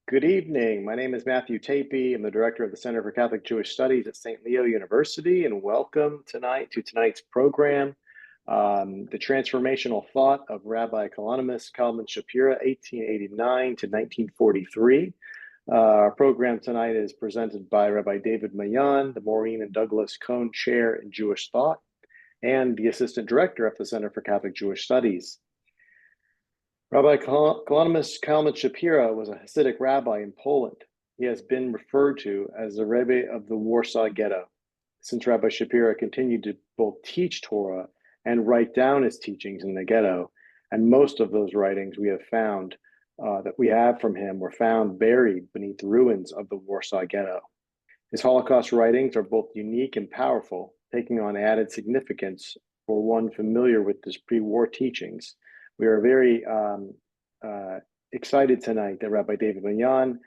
Good evening. My name is Matthew Tapey. I'm the director of the Center for Catholic Jewish Studies at St. Leo University, and welcome tonight to tonight's program, The Transformational Thought of Rabbi Kalonymus Kalman Shapira, 1889 to 1943. Our program tonight is presented by Rabbi David Maayan, the Maureen and Douglas Cohn Chair in Jewish Thought, and the Assistant Director of the Center for Catholic Jewish Studies. Rabbi Kalonymus Kalman Shapira was a Hasidic rabbi in Poland. He has been referred to as the Rebbe of the Warsaw Ghetto, since Rabbi Shapira continued to both teach Torah and write down his teachings in the ghetto. And most of those writings we have found that we have from him were found buried beneath the ruins of the Warsaw Ghetto. His Holocaust writings are both unique and powerful, taking on added significance for one familiar with his pre-war teachings. We are very excited tonight that Rabbi David Maayan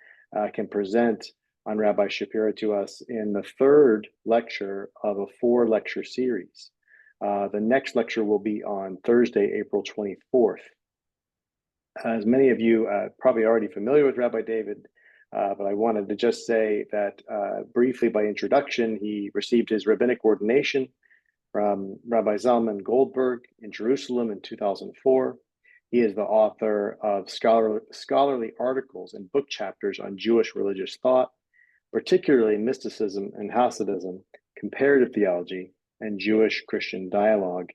can present on Rabbi Shapira to us in the third lecture of a 4-lecture series. The next lecture will be on Thursday, April 24th. As many of you probably already familiar with Rabbi David, but I wanted to just say that briefly by introduction, he received his rabbinic ordination from Rabbi Zalman Goldberg in Jerusalem in 2004. He is the author of scholarly articles and book chapters on Jewish religious thought, particularly mysticism and Hasidism, comparative theology, and Jewish-Christian dialogue.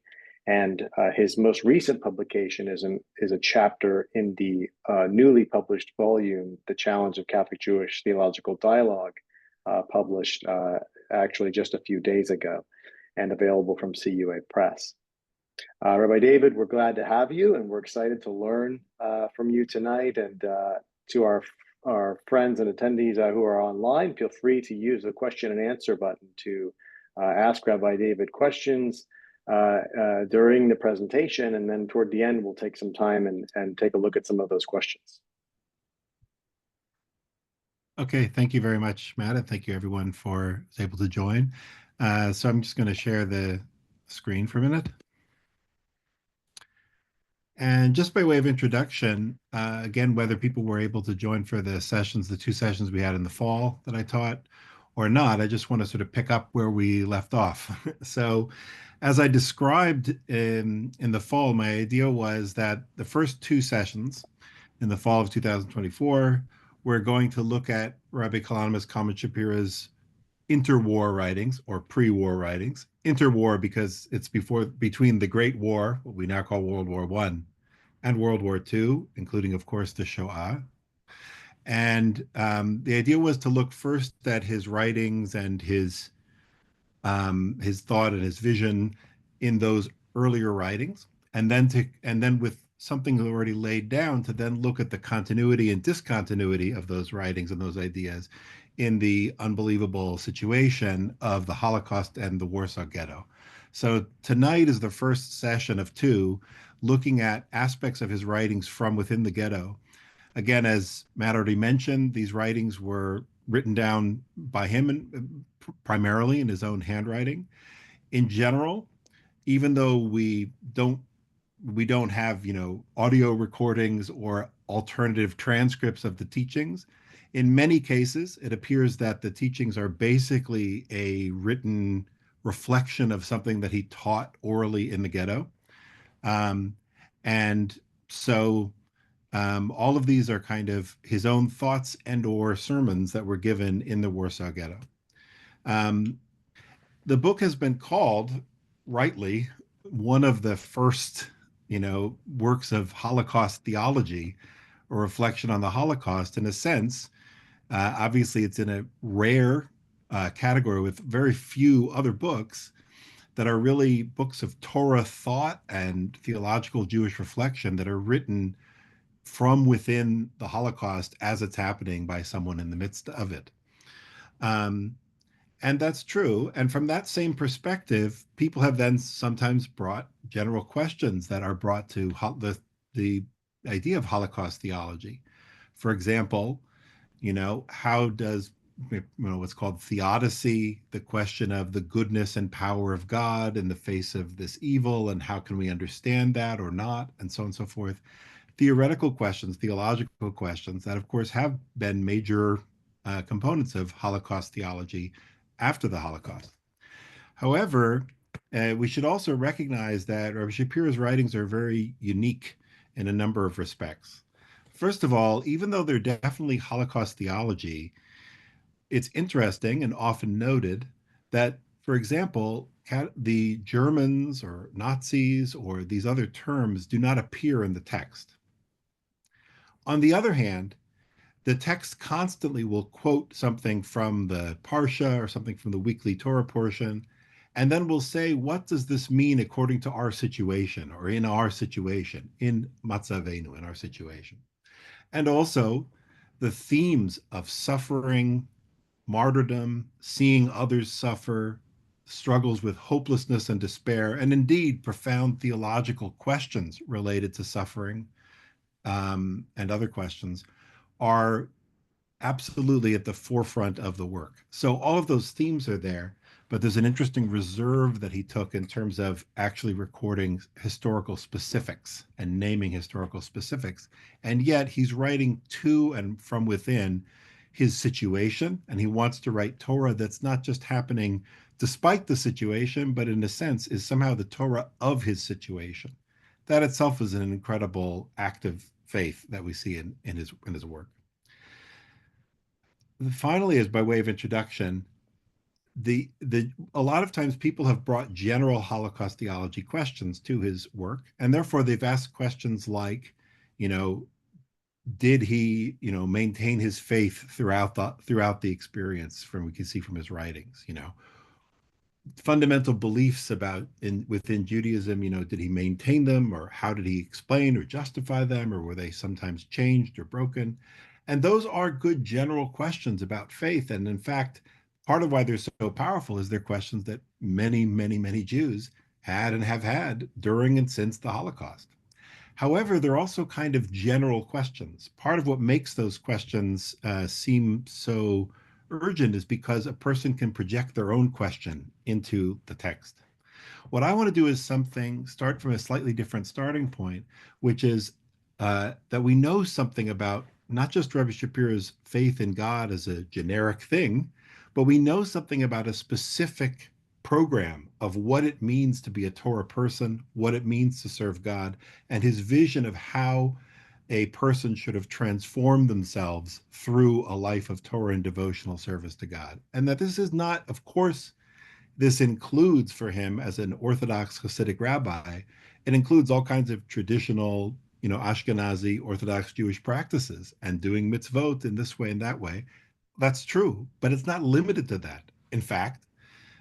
And his most recent publication is a chapter in the newly published volume, The Challenge of Catholic Jewish Theological Dialogue, published actually just a few days ago, and available from CUA Press. Rabbi David, we're glad to have you, and we're excited to learn from you tonight. And to our friends and attendees who are online, feel free to use the question and answer button to ask Rabbi David questions during the presentation, and then toward the end, we'll take some time and take a look at some of those questions. Okay, thank you very much, Matt, and thank you everyone for able to join. So I'm just going to share the screen for a minute. And just by way of introduction, again, whether people were able to join for the sessions, the 2 sessions we had in the fall that I taught or not, I just want to sort of pick up where we left off. So as I described in the fall, my idea was that the first 2 sessions in the fall of 2024, we're going to look at Rabbi Kalonymus Kalman Shapira's interwar writings or pre-war writings. Interwar because it's between the Great War, what we now call World War I, and World War II, including, of course, the Shoah. And the idea was to look first at his writings and his thought and his vision in those earlier writings, and then with something already laid down, to then look at the continuity and discontinuity of those writings and those ideas in the unbelievable situation of the Holocaust and the Warsaw Ghetto. So tonight is the first session of 2, looking at aspects of his writings from within the ghetto. Again, as Matt already mentioned, these writings were written down by him primarily in his own handwriting. In general, even though we don't have, audio recordings or alternative transcripts of the teachings, in many cases, it appears that the teachings are basically a written reflection of something that he taught orally in the ghetto. And so all of these are kind of his own thoughts and or sermons that were given in the Warsaw Ghetto. The book has been called, rightly, one of the first, works of Holocaust theology or reflection on the Holocaust. In a sense, obviously it's in a rare category with very few other books that are really books of Torah thought and theological Jewish reflection that are written from within the Holocaust as it's happening by someone in the midst of it. And that's true. And from that same perspective, people have then sometimes brought general questions that are brought to the idea of Holocaust theology. For example, how does what's called theodicy, the question of the goodness and power of God in the face of this evil, and how can we understand that or not, and so on and so forth, theoretical questions, theological questions that, of course, have been major components of Holocaust theology after the Holocaust. However, we should also recognize that Rabbi Shapira's writings are very unique in a number of respects. First of all, even though they're definitely Holocaust theology, it's interesting and often noted that, for example, the Germans or Nazis or these other terms do not appear in the text. On the other hand, the text constantly will quote something from the Parsha or something from the weekly Torah portion, and then will say, what does this mean according to our situation or in our situation, in Matzavenu, in our situation? And also the themes of suffering, martyrdom, seeing others suffer, struggles with hopelessness and despair, and indeed profound theological questions related to suffering and other questions are absolutely at the forefront of the work. So all of those themes are there, but there's an interesting reserve that he took in terms of actually recording historical specifics and naming historical specifics. And yet he's writing to and from within his situation, and he wants to write Torah that's not just happening despite the situation, but in a sense is somehow the Torah of his situation. That itself is an incredible act of faith that we see in his work. Finally, as by way of introduction, the a lot of times people have brought general Holocaust theology questions to his work, and therefore they've asked questions like, you know, did he, maintain his faith throughout the experience? From we can see from his writings, fundamental beliefs within Judaism, did he maintain them, or how did he explain or justify them, or were they sometimes changed or broken? And those are good general questions about faith. And in fact, part of why they're so powerful is they're questions that many, many, many Jews had and have had during and since the Holocaust. However, they're also kind of general questions. Part of what makes those questions seem so urgent is because a person can project their own question into the text. What I want to do is start from a slightly different starting point, which is that we know something about not just Rabbi Shapira's faith in God as a generic thing, but we know something about a specific program of what it means to be a Torah person, what it means to serve God, and his vision of how a person should have transformed themselves through a life of Torah and devotional service to God. And that this is not, of course, this includes for him as an Orthodox Hasidic rabbi, it includes all kinds of traditional, Ashkenazi Orthodox Jewish practices and doing mitzvot in this way and that way. That's true, but it's not limited to that. In fact,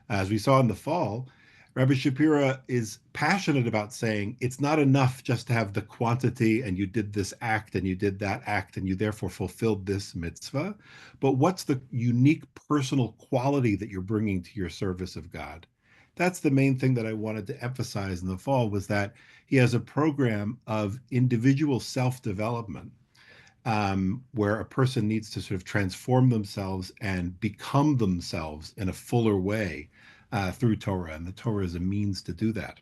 as we saw in the fall, Rabbi Shapira is passionate about saying it's not enough just to have the quantity and you did this act and you did that act and you therefore fulfilled this mitzvah, but what's the unique personal quality that you're bringing to your service of God? That's the main thing that I wanted to emphasize in the fall, was that he has a program of individual self-development where a person needs to sort of transform themselves and become themselves in a fuller way through Torah, and the Torah is a means to do that.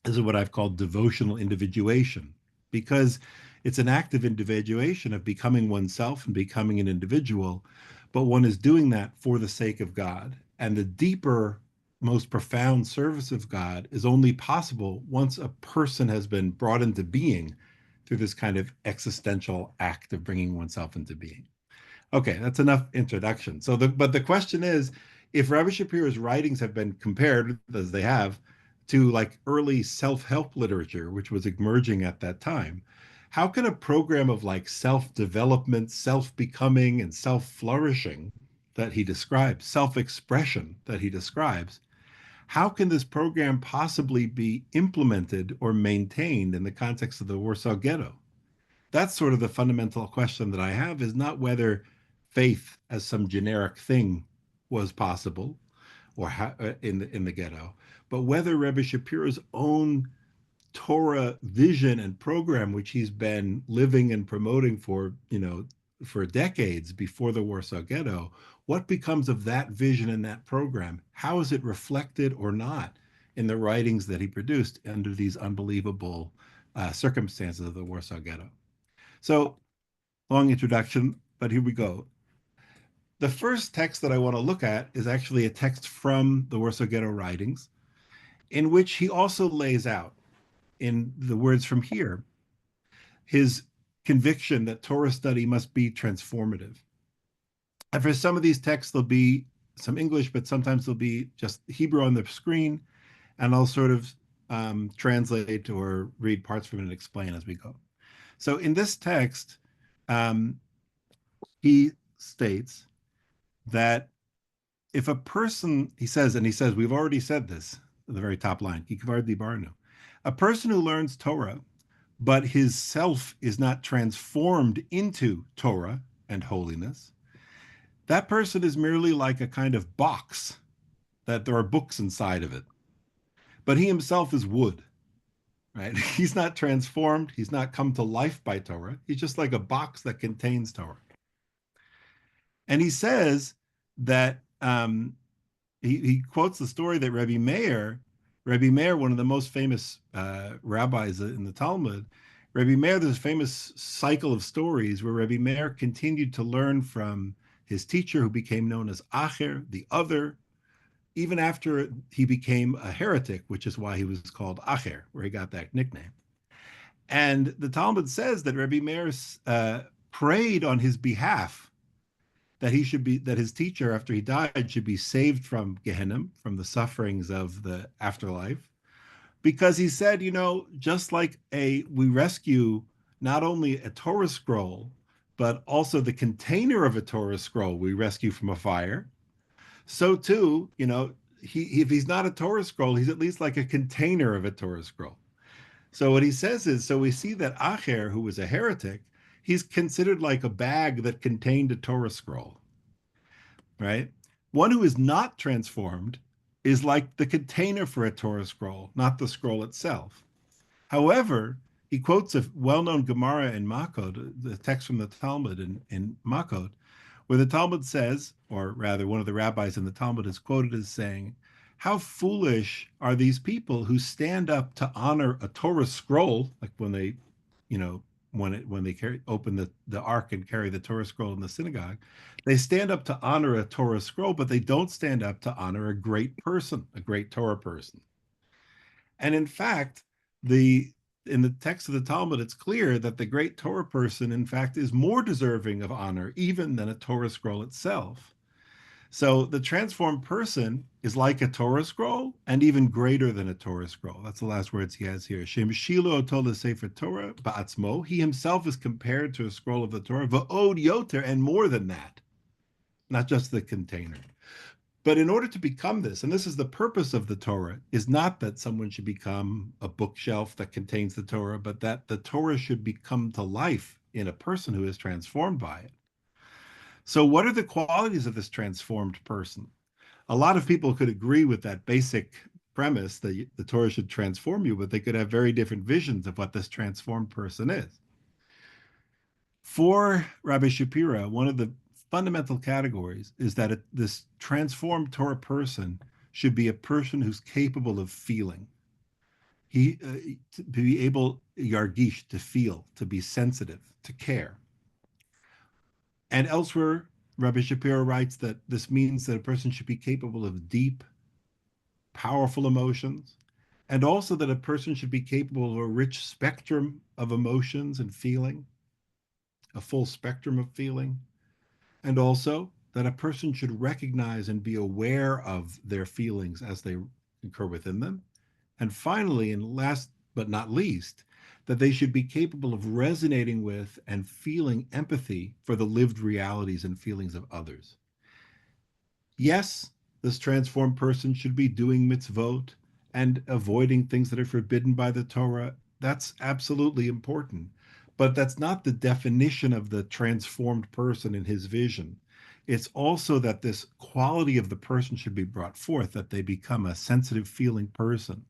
This is what I've called devotional individuation, because it's an act of individuation, of becoming oneself and becoming an individual, but one is doing that for the sake of God. And the deeper, most profound service of God is only possible once a person has been brought into being through this kind of existential act of bringing oneself into being. Okay, that's enough introduction. But the question is, if Rabbi Shapira's writings have been compared, as they have, to like early self-help literature, which was emerging at that time, how can a program of like self-development, self-becoming, and self-flourishing that he describes, self-expression that he describes, how can this program possibly be implemented or maintained in the context of the Warsaw Ghetto? That's sort of the fundamental question that I have, is not whether faith as some generic thing was possible or in the ghetto, but whether Rebbe Shapira's own Torah vision and program, which he's been living and promoting for decades before the Warsaw Ghetto, what becomes of that vision and that program? How is it reflected or not in the writings that he produced under these unbelievable circumstances of the Warsaw Ghetto. So, long introduction, but here we go. The first text that I want to look at is actually a text from the Warsaw Ghetto writings, in which he also lays out, in the words from here, his conviction that Torah study must be transformative. And for some of these texts, there'll be some English, but sometimes there'll be just Hebrew on the screen, and I'll sort of translate or read parts from it and explain as we go. So in this text, he states that if a person, he says, we've already said this, the very top line, a person who learns Torah, but his self is not transformed into Torah and holiness, that person is merely like a kind of box that there are books inside of it. But he himself is wood, right? He's not transformed. He's not come to life by Torah. He's just like a box that contains Torah. And he says that he quotes the story that Rabbi Meir, one of the most famous rabbis in the Talmud, Rabbi Meir, there's a famous cycle of stories where Rabbi Meir continued to learn from his teacher, who became known as Acher, the other, even after he became a heretic, which is why he was called Acher, where he got that nickname. And the Talmud says that Rabbi Meir prayed on his behalf that his teacher, after he died, should be saved from Gehenna, from the sufferings of the afterlife, because he said, just like we rescue not only a Torah scroll, but also the container of a Torah scroll we rescue from a fire. So too, if he's not a Torah scroll, he's at least like a container of a Torah scroll. So what he says is, so we see that Acher, who was a heretic, he's considered like a bag that contained a Torah scroll, right? One who is not transformed is like the container for a Torah scroll, not the scroll itself. However, he quotes a well-known Gemara in Makot, the text from the Talmud in Makot, where the Talmud says, or rather one of the rabbis in the Talmud is quoted as saying, how foolish are these people who stand up to honor a Torah scroll, like when they, when they open the ark and carry the Torah scroll in the synagogue, they stand up to honor a Torah scroll, but they don't stand up to honor a great person, a great Torah person. And in fact, in the text of the Talmud, it's clear that the great Torah person, in fact, is more deserving of honor even than a Torah scroll itself. So the transformed person is like a Torah scroll and even greater than a Torah scroll. That's the last words he has here. Shem Shilo Otol Sefer Torah Ba'atzmo. He himself is compared to a scroll of the Torah. Va'od Yoter, and more than that, not just the container. But in order to become this, and this is the purpose of the Torah, is not that someone should become a bookshelf that contains the Torah, but that the Torah should become to life in a person who is transformed by it. So what are the qualities of this transformed person? A lot of people could agree with that basic premise that the Torah should transform you, but they could have very different visions of what this transformed person is. For Rabbi Shapira, one of the fundamental categories is that this transformed Torah person should be a person who's capable of feeling. To be able, yargish, to feel, to be sensitive, to care. And elsewhere, Rabbi Shapira writes that this means that a person should be capable of deep, powerful emotions, and also that a person should be capable of a rich spectrum of emotions and feeling, a full spectrum of feeling, and also that a person should recognize and be aware of their feelings as they occur within them. And finally, and last but not least, that they should be capable of resonating with and feeling empathy for the lived realities and feelings of others. Yes, this transformed person should be doing mitzvot and avoiding things that are forbidden by the Torah. That's absolutely important. But that's not the definition of the transformed person in his vision. It's also that this quality of the person should be brought forth, that they become a sensitive, feeling person.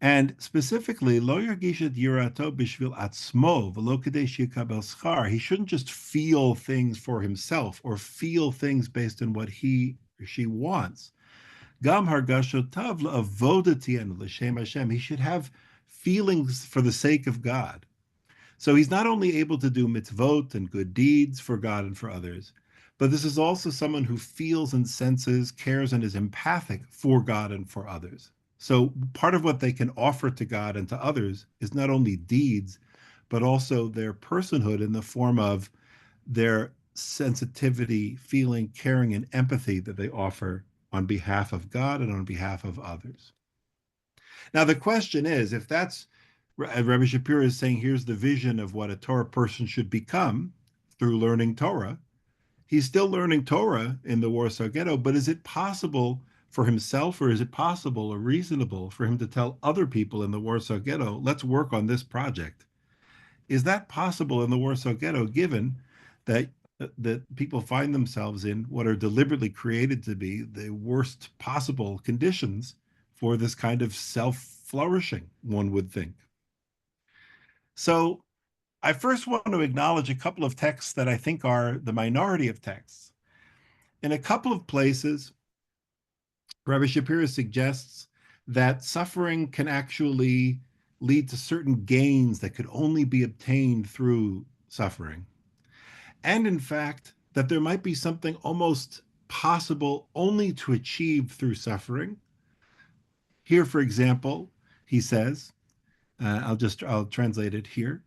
And specifically, lo yargish et yirato bishvil atzmo v'lo kedei sheyakabel schar. He shouldn't just feel things for himself or feel things based on what he or she wants. Gam hargashotav la'avodati and l'shem Hashem. He should have feelings for the sake of God. So he's not only able to do mitzvot and good deeds for God and for others, but this is also someone who feels and senses, cares, and is empathic for God and for others. So part of what they can offer to God and to others is not only deeds, but also their personhood in the form of their sensitivity, feeling, caring, and empathy that they offer on behalf of God and on behalf of others. Now, the question is, if that's Rabbi Shapira is saying, here's the vision of what a Torah person should become through learning Torah. He's still learning Torah in the Warsaw Ghetto, but is it possible for himself, or is it possible or reasonable for him to tell other people in the Warsaw Ghetto, let's work on this project? Is that possible in the Warsaw Ghetto, given that people find themselves in what are deliberately created to be the worst possible conditions for this kind of self-flourishing, one would think? So I first want to acknowledge a couple of texts that I think are the minority of texts. In a couple of places, Rabbi Shapira suggests that suffering can actually lead to certain gains that could only be obtained through suffering. And in fact, that there might be something almost possible only to achieve through suffering. Here, for example, he says, I'll translate it here.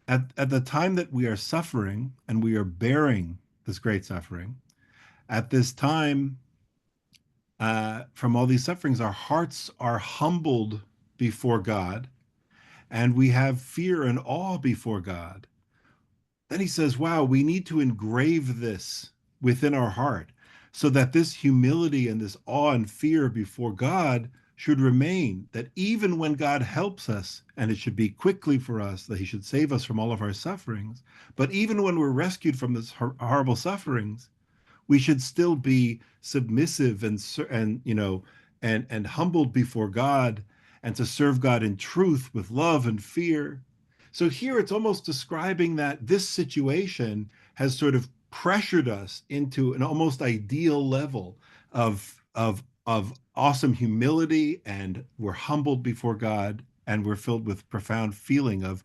At the time that we are suffering and we are bearing this great suffering, at this time, from all these sufferings, our hearts are humbled before God, and we have fear and awe before God. Then he says, wow, we need to engrave this within our heart so that this humility and this awe and fear before God should remain, that even when God helps us, and it should be quickly for us, that he should save us from all of our sufferings, but even when we're rescued from this horrible sufferings, we should still be submissive and humbled before God, and to serve God in truth with love and fear. So here it's almost describing that this situation has sort of pressured us into an almost ideal level of awesome humility, and we're humbled before God, and we're filled with profound feeling of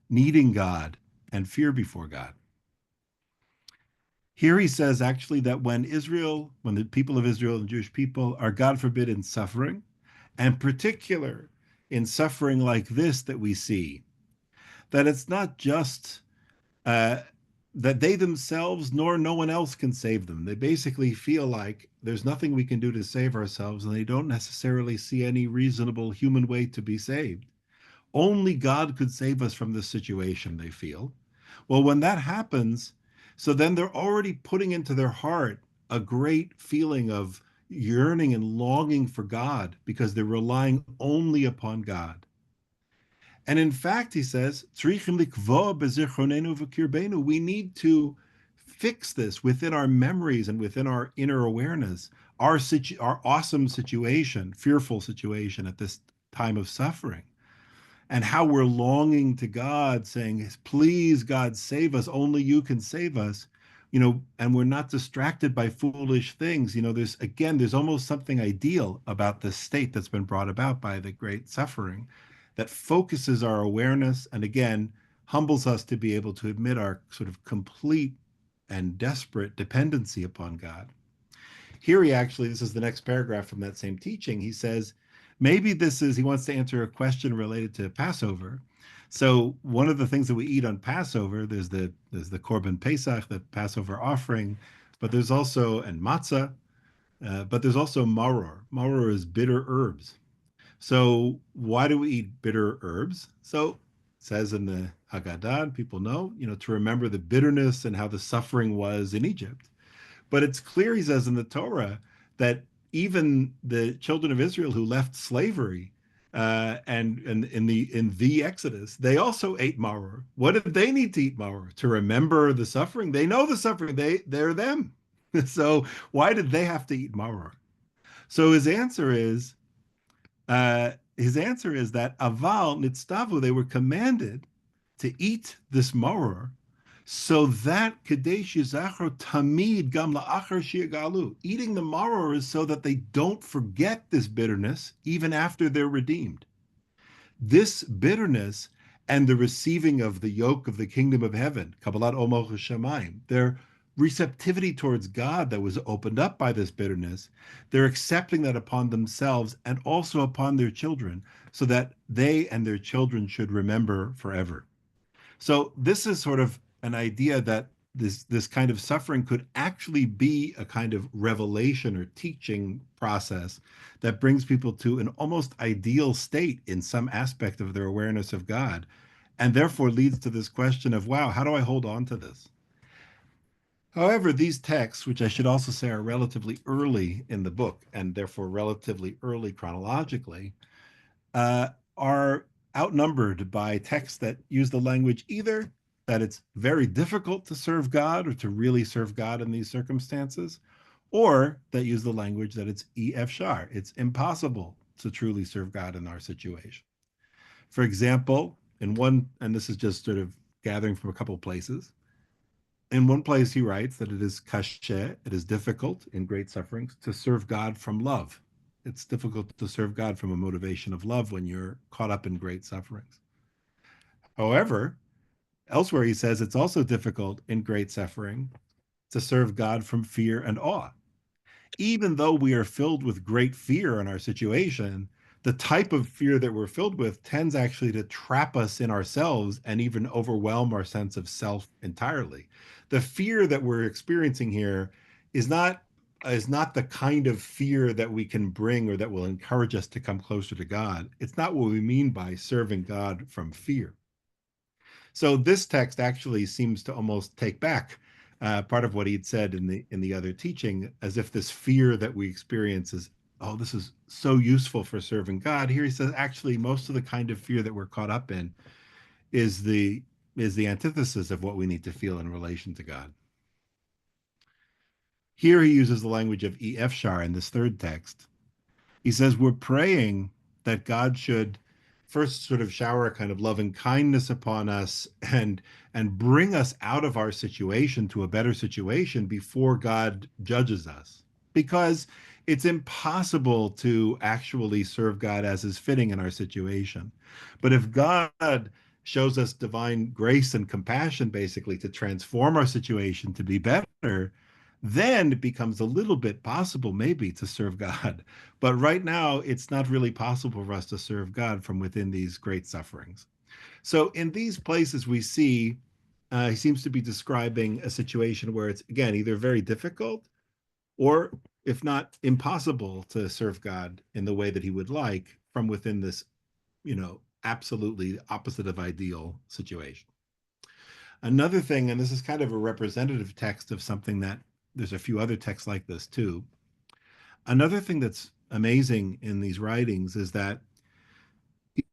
needing God and fear before God. Here he says actually that when the people of Israel and Jewish people are, God forbid, in suffering, and particular in suffering like this that we see, that it's not just that they themselves nor no one else can save them. They basically feel like there's nothing we can do to save ourselves, and they don't necessarily see any reasonable human way to be saved. Only God could save us from this situation, they feel. Well, when that happens, so then they're already putting into their heart a great feeling of yearning and longing for God, because they're relying only upon God. And in fact, he says, we need to fix this within our memories and within our inner awareness, our awesome situation, fearful situation at this time of suffering, and how we're longing to God, saying, please, God, save us. Only you can save us. And we're not distracted by foolish things. There's almost something ideal about this state that's been brought about by the great suffering that focuses our awareness and, again, humbles us to be able to admit our sort of complete and desperate dependency upon God. Here this is the next paragraph from that same teaching. He says, maybe he wants to answer a question related to Passover. So one of the things that we eat on Passover, there's the Korban Pesach, the Passover offering, but there's also, and matzah, but there's also maror. Maror is bitter herbs. So why do we eat bitter herbs? So it says in the Haggadah, people know, to remember the bitterness and how the suffering was in Egypt. But it's clear, he says in the Torah, that even the children of Israel who left slavery and in the Exodus, they also ate maror. What did they need to eat maror? To remember the suffering? They know the suffering. They're them. So why did they have to eat maror? So his answer is that aval nitztavu, they were commanded to eat this maror, so that kadesh yizachar tamid gam la'achar shi'galu. Eating the maror is so that they don't forget this bitterness even after they're redeemed. This bitterness and the receiving of the yoke of the kingdom of heaven, Kabbalat Omo Shamayim, their receptivity towards God that was opened up by this bitterness, they're accepting that upon themselves and also upon their children, so that they and their children should remember forever. So this is sort of an idea that this kind of suffering could actually be a kind of revelation or teaching process that brings people to an almost ideal state in some aspect of their awareness of God, and therefore leads to this question of, wow, how do I hold on to this? However, these texts, which I should also say are relatively early in the book and therefore relatively early chronologically, uh, are outnumbered by texts that use the language either that it's very difficult to serve God or to really serve God in these circumstances, or that use the language that it's EF shar, it's impossible to truly serve God in our situation. For example, in one, and this is just sort of gathering from a couple of places, in one place he writes that it is kashe, it is difficult in great sufferings to serve God from love. It's difficult to serve God from a motivation of love when you're caught up in great sufferings. However, elsewhere he says it's also difficult in great suffering to serve God from fear and awe. Even though we are filled with great fear in our situation, the type of fear that we're filled with tends actually to trap us in ourselves and even overwhelm our sense of self entirely. The fear that we're experiencing here is not the kind of fear that we can bring or that will encourage us to come closer to God. It's not what we mean by serving God from fear. So this text actually seems to almost take back part of what he'd said in the other teaching, as if this fear that we experience is, oh, this is so useful for serving God. Here he says, actually, most of the kind of fear that we're caught up in is the antithesis of what we need to feel in relation to God. Here he uses the language of EF shar in this third text. He says we're praying that God should first sort of shower a kind of loving kindness upon us and bring us out of our situation to a better situation before God judges us. Because it's impossible to actually serve God as is fitting in our situation. But if God shows us divine grace and compassion, basically, to transform our situation to be better, then it becomes a little bit possible, maybe, to serve God. But right now, it's not really possible for us to serve God from within these great sufferings. So, in these places, we see he seems to be describing a situation where it's, again, either very difficult or, if not impossible, to serve God in the way that he would like from within this, absolutely opposite of ideal situation. Another thing, and this is kind of a representative text of something that there's a few other texts like this too. Another thing that's amazing in these writings is that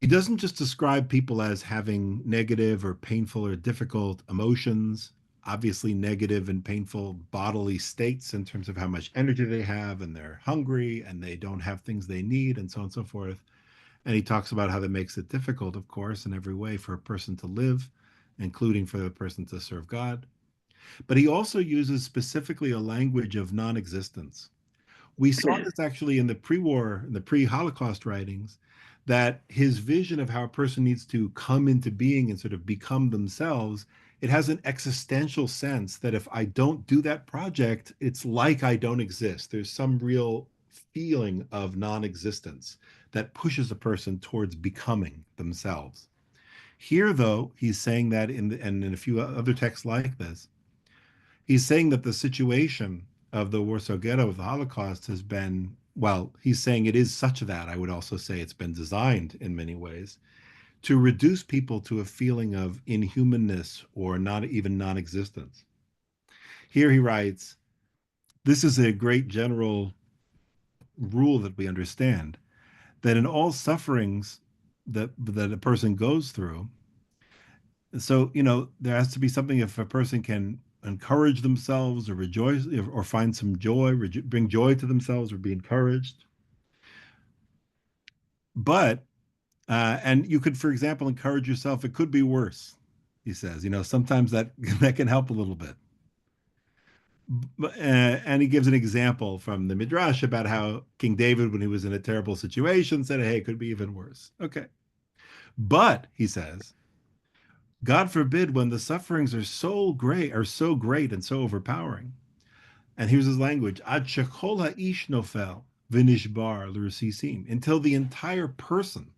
he doesn't just describe people as having negative or painful or difficult emotions, obviously negative and painful bodily states in terms of how much energy they have and they're hungry and they don't have things they need and so on and so forth. And he talks about how that makes it difficult, of course, in every way for a person to live, including for the person to serve God. But he also uses specifically a language of non-existence. We saw this actually in the pre-war, in the pre-Holocaust writings, that his vision of how a person needs to come into being and sort of become themselves, it has an existential sense that if I don't do that project, it's like I don't exist. There's some real feeling of non-existence that pushes a person towards becoming themselves. Here, though, he's saying that and in a few other texts like this, he's saying that the situation of the Warsaw Ghetto of the Holocaust has been, well, he's saying it is such that I would also say it's been designed in many ways to reduce people to a feeling of inhumanness or not even non-existence. Here he writes, this is a great general rule that we understand that in all sufferings that a person goes through, so there has to be something if a person can encourage themselves or rejoice or find some joy, bring joy to themselves or be encouraged. But and you could, for example, encourage yourself. It could be worse, he says. Sometimes that that can help a little bit. And he gives an example from the Midrash about how King David, when he was in a terrible situation, said, "Hey, it could be even worse." Okay. But he says, God forbid when the sufferings are so great and so overpowering. And here's his language: Ad shekol ha'ish nofel v'nishbar l'rusisim, until the entire person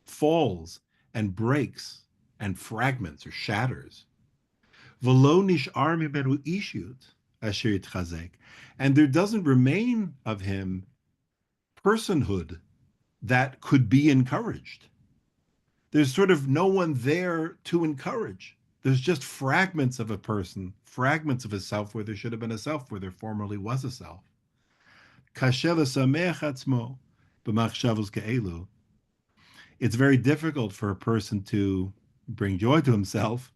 falls and breaks and fragments or shatters. V'lo nish'ar mimenu ishut asher yitchazek, and there doesn't remain of him personhood that could be encouraged. There's sort of no one there to encourage. There's just fragments of a person, fragments of a self where there should have been a self, where there formerly was a self. It's very difficult for a person to bring joy to himself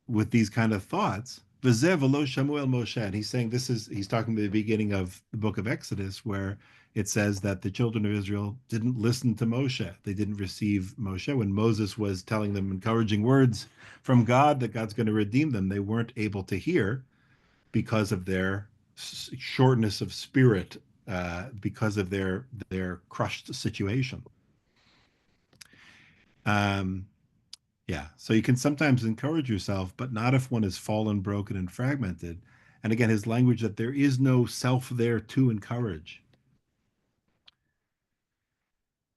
with these kind of thoughts. And he's saying he's talking to the beginning of the book of Exodus, where it says that the children of Israel didn't listen to Moshe. They didn't receive Moshe. When Moses was telling them encouraging words from God that God's going to redeem them, they weren't able to hear because of their shortness of spirit, because of their crushed situation. Yeah, so you can sometimes encourage yourself, but not if one is fallen, broken, and fragmented. And again, his language that there is no self there to encourage.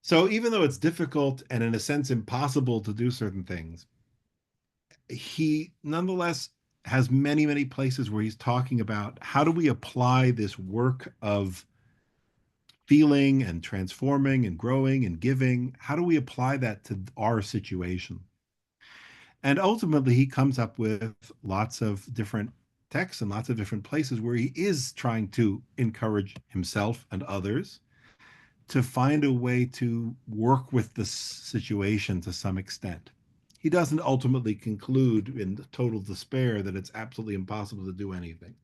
So even though it's difficult and in a sense impossible to do certain things, he nonetheless has many, many places where he's talking about how do we apply this work of feeling and transforming and growing and giving? How do we apply that to our situation? And ultimately, he comes up with lots of different texts and lots of different places where he is trying to encourage himself and others to find a way to work with the situation to some extent. He doesn't ultimately conclude in total despair that it's absolutely impossible to do anything.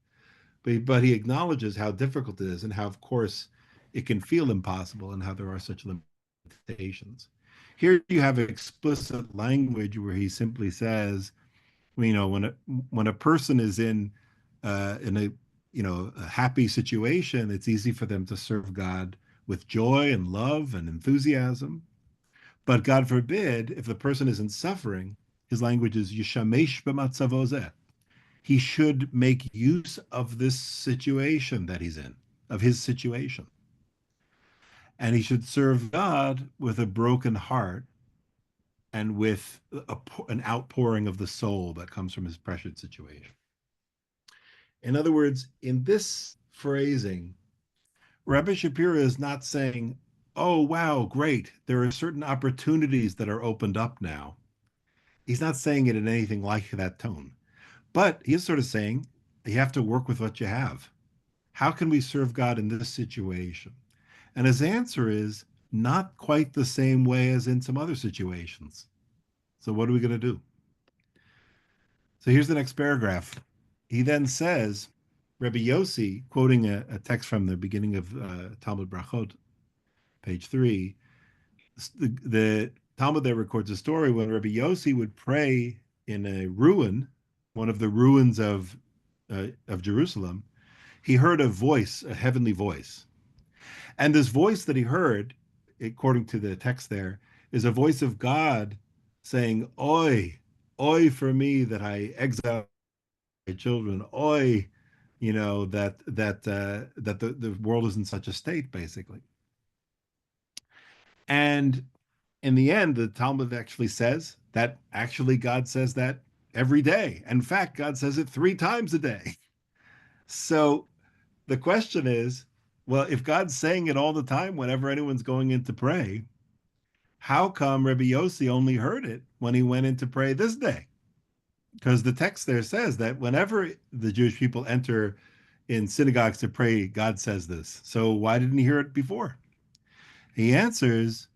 But he acknowledges how difficult it is and how, of course, it can feel impossible and how there are such limitations. Here you have explicit language where he simply says, when a person is in a happy situation, it's easy for them to serve God with joy and love and enthusiasm. But God forbid, if the person isn't suffering, his language is yishamesh b'matzavozeh. He should make use of this situation that he's in, of his situation. And he should serve God with a broken heart and with an outpouring of the soul that comes from his pressured situation. In other words, in this phrasing, Rabbi Shapira is not saying, oh, wow, great, there are certain opportunities that are opened up now. He's not saying it in anything like that tone. But he is sort of saying, you have to work with what you have. How can we serve God in this situation? And his answer is not quite the same way as in some other situations. So what are we going to do? So here's the next paragraph. He then says, Rabbi Yossi, quoting a text from the beginning of Talmud Brachot, page 3, the Talmud there records a story when Rabbi Yossi would pray in a ruin, one of the ruins of Jerusalem. He heard a voice, a heavenly voice. And this voice that he heard, according to the text there, is a voice of God saying, Oi, oi for me that I exiled my children, oi, that the world is in such a state, basically. And in the end, the Talmud actually says that actually God says that every day. In fact, God says it 3 times a day. So the question is, well, if God's saying it all the time whenever anyone's going in to pray, how come Rabbi Yossi only heard it when he went in to pray this day? Because the text there says that whenever the Jewish people enter in synagogues to pray, God says this. So why didn't he hear it before? He answers,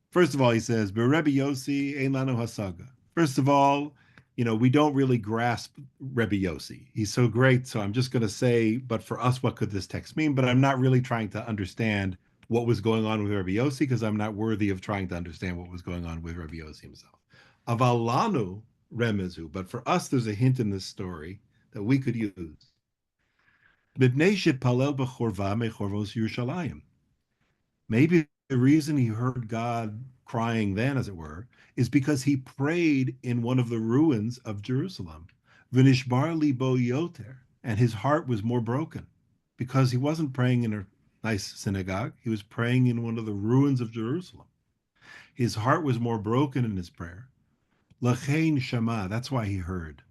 first of all, he says, Rabbi Yossi ein lanu hasaga. First of all, we don't really grasp Rebbe Yossi. He's so great, so I'm just going to say, but for us, what could this text mean? But I'm not really trying to understand what was going on with Rebbe Yossi because I'm not worthy of trying to understand what was going on with Rebbe Yossi himself. Aval lanu remezu, but for us, there's a hint in this story that we could use. Mipnei shepalel b'chorva mechorvos Yerushalayim. Maybe the reason he heard God crying then, as it were, is because he prayed in one of the ruins of Jerusalem. V'nishbar libo yoter, and his heart was more broken because he wasn't praying in a nice synagogue. He was praying in one of the ruins of Jerusalem. His heart was more broken in his prayer. Lachein shama, that's why he heard.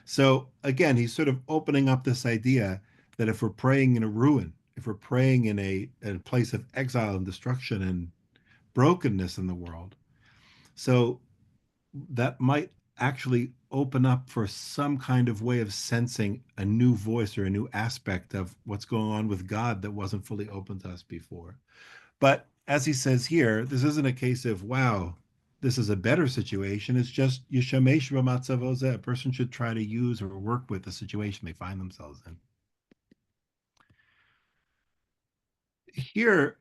So again, he's sort of opening up this idea that if we're praying in a ruin, if we're praying in a place of exile and destruction and brokenness in the world, so that might actually open up for some kind of way of sensing a new voice or a new aspect of what's going on with God that wasn't fully open to us before. But as he says here, this isn't a case of, wow, this is a better situation. It's just Yishamesh b'matzavoze. A person should try to use or work with the situation they find themselves in. Here,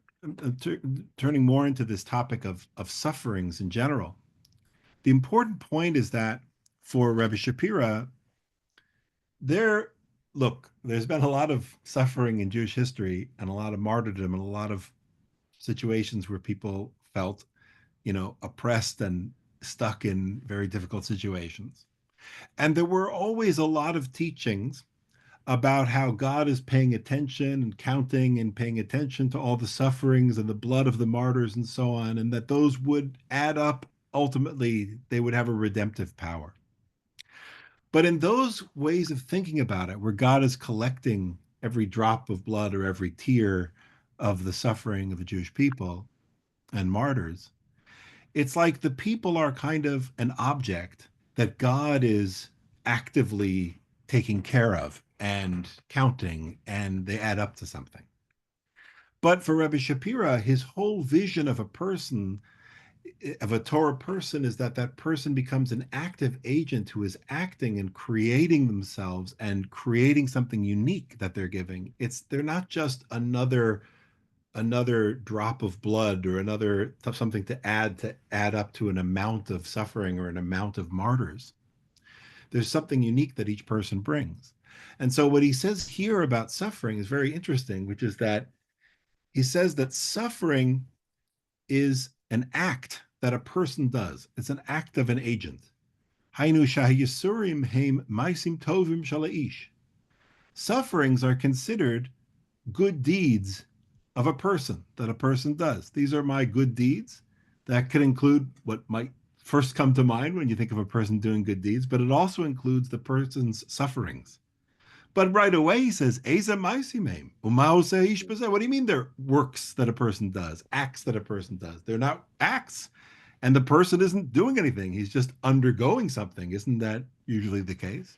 turning more into this topic of sufferings in general, the important point is that for Rabbi Shapira, there's been a lot of suffering in Jewish history and a lot of martyrdom and a lot of situations where people felt, oppressed and stuck in very difficult situations. And there were always a lot of teachings about how God is paying attention and counting and paying attention to all the sufferings and the blood of the martyrs and so on, and that those would add up. Ultimately, they would have a redemptive power. But in those ways of thinking about it, where God is collecting every drop of blood or every tear of the suffering of the Jewish people and martyrs, it's like the people are kind of an object that God is actively taking care of and counting, and they add up to something. But for Rabbi Shapira, his whole vision of a person, of a Torah person, is that that person becomes an active agent who is acting and creating themselves and creating something unique that they're giving. They're not just another drop of blood or another something to add up to an amount of suffering or an amount of martyrs. There's something unique that each person brings. And so what he says here about suffering is very interesting, which is that he says that suffering is an act that a person does. It's an act of an agent. Hainu shahiyisurim heim maisim tovim shalaish. Sufferings are considered good deeds of a person that a person does. These are my good deeds. That could include what might first come to mind when you think of a person doing good deeds, but it also includes the person's sufferings. But right away he says, Eza maisimem, what do you mean they're works that a person does, acts that a person does? They're not acts, and the person isn't doing anything. He's just undergoing something. Isn't that usually the case?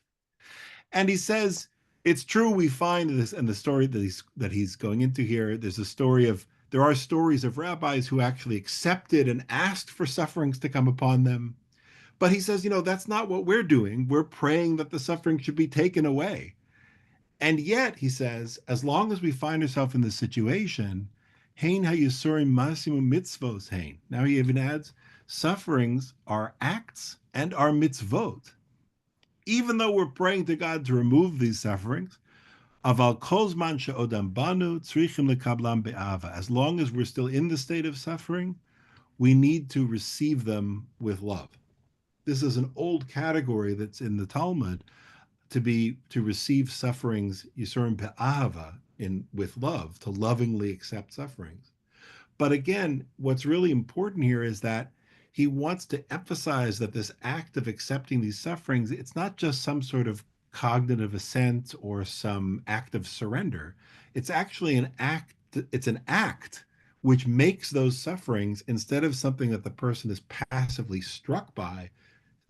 And he says, it's true, we find this in the story that he's going into here. There are stories of rabbis who actually accepted and asked for sufferings to come upon them. But he says, that's not what we're doing. We're praying that the suffering should be taken away. And yet, he says, as long as we find ourselves in this situation, hein hayisurim masimum mitzvos hein. Now he even adds, sufferings are acts and are mitzvot. Even though we're praying to God to remove these sufferings, aval kozman she'odam banu tzrichim lekablam be'ava. As long as we're still in the state of suffering, we need to receive them with love. This is an old category that's in the Talmud, to receive sufferings yisurim be'ava, with love, to lovingly accept sufferings. But again, what's really important here is that he wants to emphasize that this act of accepting these sufferings, it's not just some sort of cognitive assent or some act of surrender. It's actually an act which makes those sufferings, instead of something that the person is passively struck by,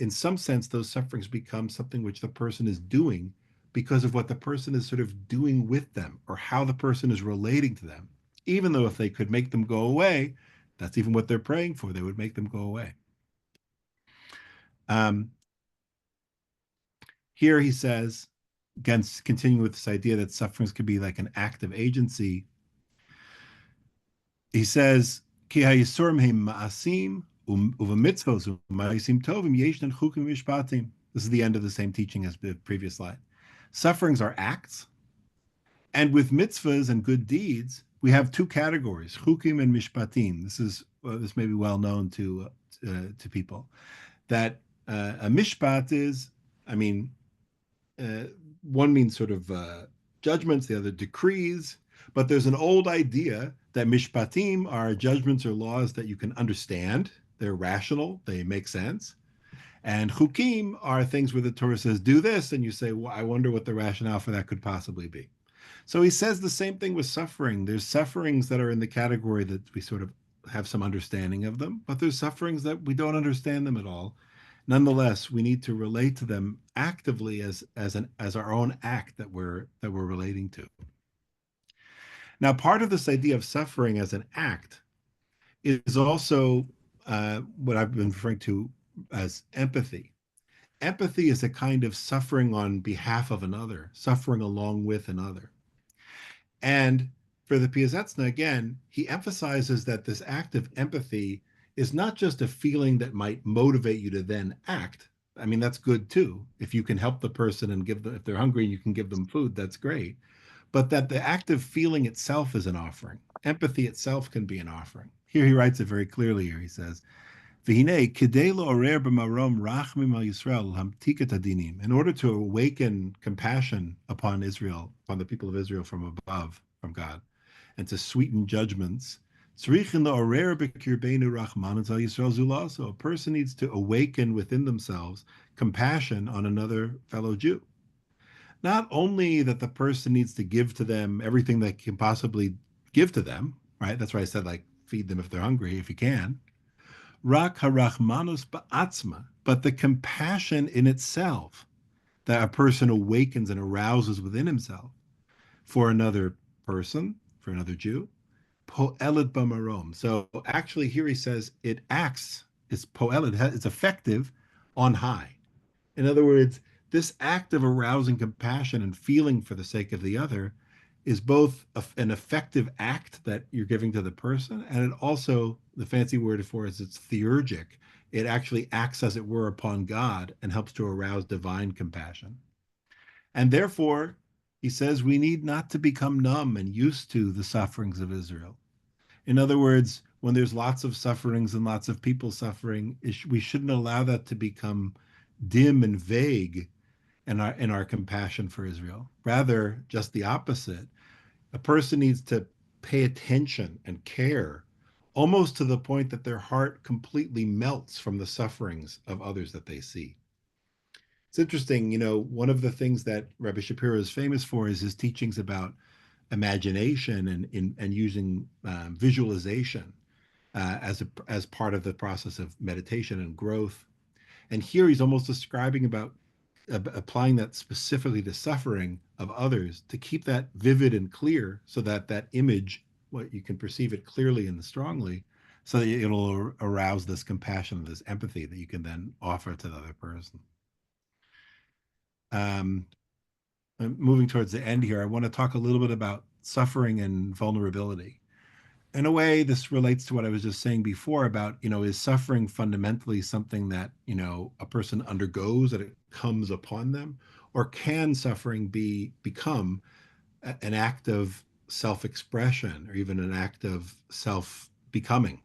in some sense, those sufferings become something which the person is doing because of what the person is sort of doing with them or how the person is relating to them. Even though if they could make them go away, that's even what they're praying for. They would make them go away. Here he says, again, continuing with this idea that sufferings could be like an act of agency. He says, Ki hayisurim heim ma'asim uvamitzvos u'ma'isim tovim yeshnan chukim mishpatim. This is the end of the same teaching as the previous slide. Sufferings are acts, and with mitzvahs and good deeds, we have two categories, chukim and mishpatim. This may be well known to people that a mishpat is, I mean, uh, one means sort of judgments, the other decrees. But there's an old idea that mishpatim are judgments or laws that you can understand. They're rational, they make sense. And chukim are things where the Torah says, do this, and you say, well, I wonder what the rationale for that could possibly be. So he says the same thing with suffering. There's sufferings that are in the category that we sort of have some understanding of them, but there's sufferings that we don't understand them at all. Nonetheless, we need to relate to them actively as our own act that we're relating to. Now, part of this idea of suffering as an act is also what I've been referring to as empathy. Empathy is a kind of suffering on behalf of another, suffering along with another. And for the Piazetzna, again, he emphasizes that this act of empathy is not just a feeling that might motivate you to then act. I mean, that's good too. If you can help the person and give them, if they're hungry, you can give them food, that's great. But that the act of feeling itself is an offering. Empathy itself can be an offering. Here he writes it very clearly here. He says, in order to awaken compassion upon Israel, upon the people of Israel from above, from God, and to sweeten judgments, so a person needs to awaken within themselves compassion on another fellow Jew. Not only that the person needs to give to them everything they can possibly give to them, right? That's why I said, like, feed them if they're hungry, if you can. Rak harachmanus ba'atzma, but the compassion in itself that a person awakens and arouses within himself for another person, for another Jew, po'elet b'marom. So actually here he says it acts, it's po'elet, it's effective on high. In other words, this act of arousing compassion and feeling for the sake of the other is both an effective act that you're giving to the person, and it also, the fancy word for it is it's theurgic. It actually acts, as it were, upon God and helps to arouse divine compassion. And therefore, he says we need not to become numb and used to the sufferings of Israel. In other words, when there's lots of sufferings and lots of people suffering, we shouldn't allow that to become dim and vague in our compassion for Israel. Rather, just the opposite. A person needs to pay attention and care, almost to the point that their heart completely melts from the sufferings of others that they see. It's interesting, one of the things that Rabbi Shapira is famous for is his teachings about imagination and using visualization as part of the process of meditation and growth. And here he's almost describing about applying that specifically to suffering of others to keep that vivid and clear, so that that image, what you can perceive it clearly and strongly, so that it'll arouse this compassion, this empathy that you can then offer to the other person. Moving towards the end here, I want to talk a little bit about suffering and vulnerability. In a way, this relates to what I was just saying before about, is suffering fundamentally something that, a person undergoes, that it comes upon them? Or can suffering become an act of self-expression, or even an act of self-becoming?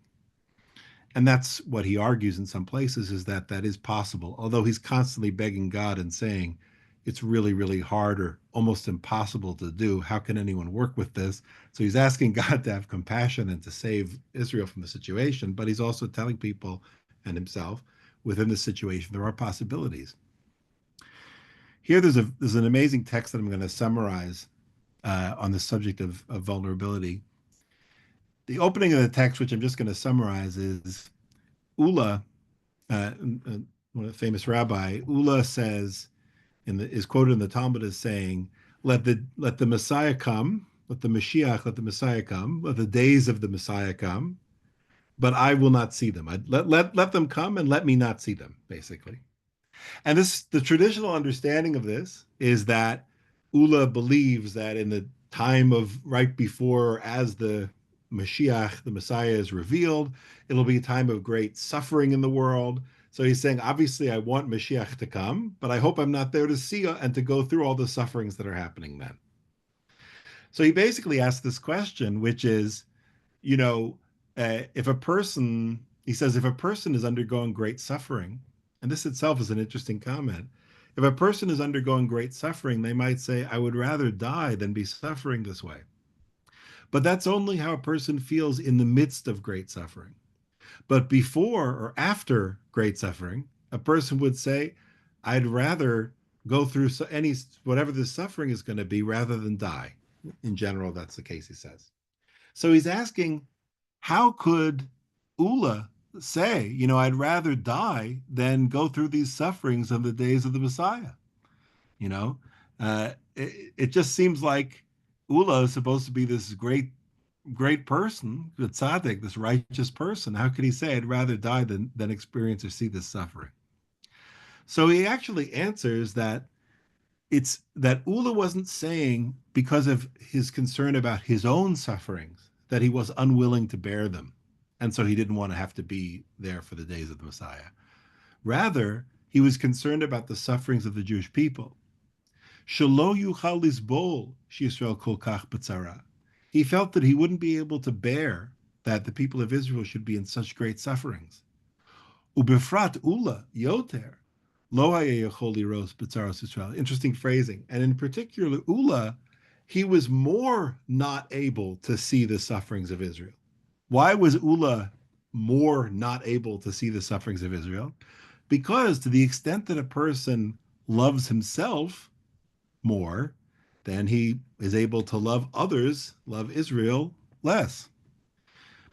And that's what he argues in some places, is that is possible, although he's constantly begging God and saying, it's really, really hard or almost impossible to do. How can anyone work with this? So he's asking God to have compassion and to save Israel from the situation, but he's also telling people and himself within the situation there are possibilities. Here there's an amazing text that I'm going to summarize on the subject of vulnerability. The opening of the text, which I'm just going to summarize, is Ula, one of the famous rabbi, Ula says, is quoted in the Talmud as saying, let the Messiah come, let the Mashiach, let the Messiah come, let the days of the Messiah come, but I will not see them. Let them come and let me not see them, basically. And the traditional understanding of this is that Ula believes that in the time of right before or as the Mashiach, the Messiah, is revealed, it'll be a time of great suffering in the world. So he's saying, obviously, I want Mashiach to come, but I hope I'm not there to see and to go through all the sufferings that are happening then. So he basically asked this question, which is, you know, if a person, he says, if a person is undergoing great suffering, and this itself is an interesting comment. If a person is undergoing great suffering, they might say, I would rather die than be suffering this way. But that's only how a person feels in the midst of great suffering. But before or after great suffering, a person would say, I'd rather go through any whatever the suffering is going to be rather than die. In general, that's the case, he says. So he's asking, how could Ula say, I'd rather die than go through these sufferings of the days of the Messiah? You know, it just seems like Ula is supposed to be this great person, the tzaddik, this righteous person. How could he say, I'd rather die than experience or see this suffering? So he actually answers that it's that Ula wasn't saying because of his concern about his own sufferings that he was unwilling to bear them. And so he didn't want to have to be there for the days of the Messiah. Rather, he was concerned about the sufferings of the Jewish people. Shelo yuchal lisbol sheYisrael kol kach b'tzara. He felt that he wouldn't be able to bear that the people of Israel should be in such great sufferings. Ubefrat ula yoter lo haya yachol liros b'tzaros Yisrael. Interesting phrasing. And in particular, Ula, he was more not able to see the sufferings of Israel. Why was Ula more not able to see the sufferings of Israel? Because to the extent that a person loves himself more, then he is able to love others, love Israel less.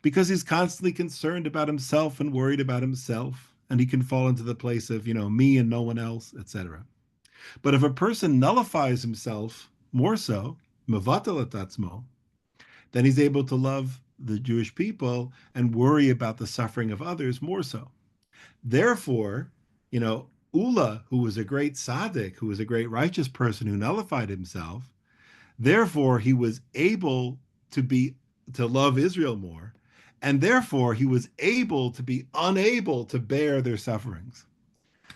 Because he's constantly concerned about himself and worried about himself, and he can fall into the place of, me and no one else, etc. But if a person nullifies himself more so, mevatel et atzmo, then he's able to love the Jewish people and worry about the suffering of others more so. Therefore, Ula, who was a great tzaddik, who was a great righteous person who nullified himself, therefore he was able to love Israel more, and therefore he was able to be unable to bear their sufferings.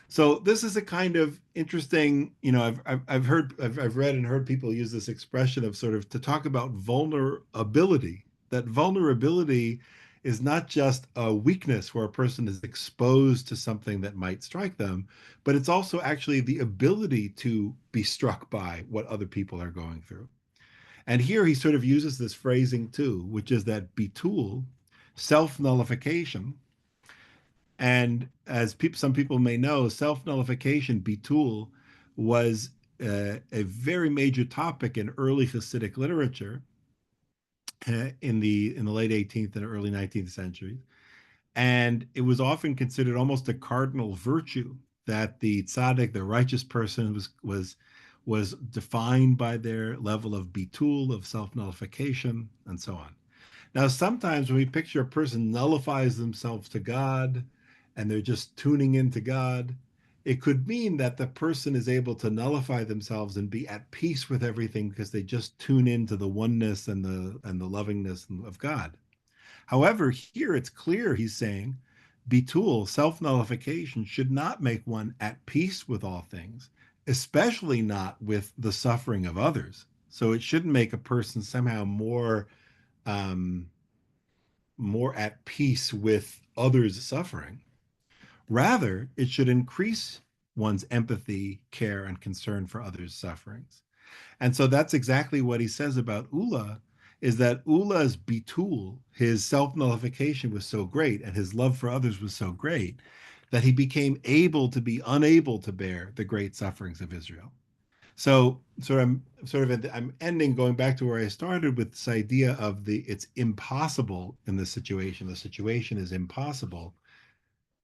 So this is a kind of interesting, I've read and heard people use this expression of sort of to talk about vulnerability. That vulnerability is not just a weakness where a person is exposed to something that might strike them, but it's also actually the ability to be struck by what other people are going through. And here he sort of uses this phrasing too, which is that bitul, self-nullification. And as some people may know, self-nullification, bitul, was a very major topic in early Hasidic literature in the late 18th and early 19th centuries. And it was often considered almost a cardinal virtue that the tzaddik, the righteous person, was defined by their level of bitul, of self-nullification, and so on. Now, sometimes when we picture a person nullifies themselves to God and they're just tuning into God, it could mean that the person is able to nullify themselves and be at peace with everything because they just tune into the oneness and the lovingness of God. However, here it's clear he's saying bitul, self-nullification, should not make one at peace with all things, especially not with the suffering of others. So it shouldn't make a person somehow more at peace with others' suffering. Rather, it should increase one's empathy, care, and concern for others' sufferings. And so that's exactly what he says about Ula, is that Ula's bitul, his self-nullification, was so great and his love for others was so great that he became able to be unable to bear the great sufferings of Israel. So I'm ending going back to where I started with this idea of it's impossible in this situation. The situation is impossible.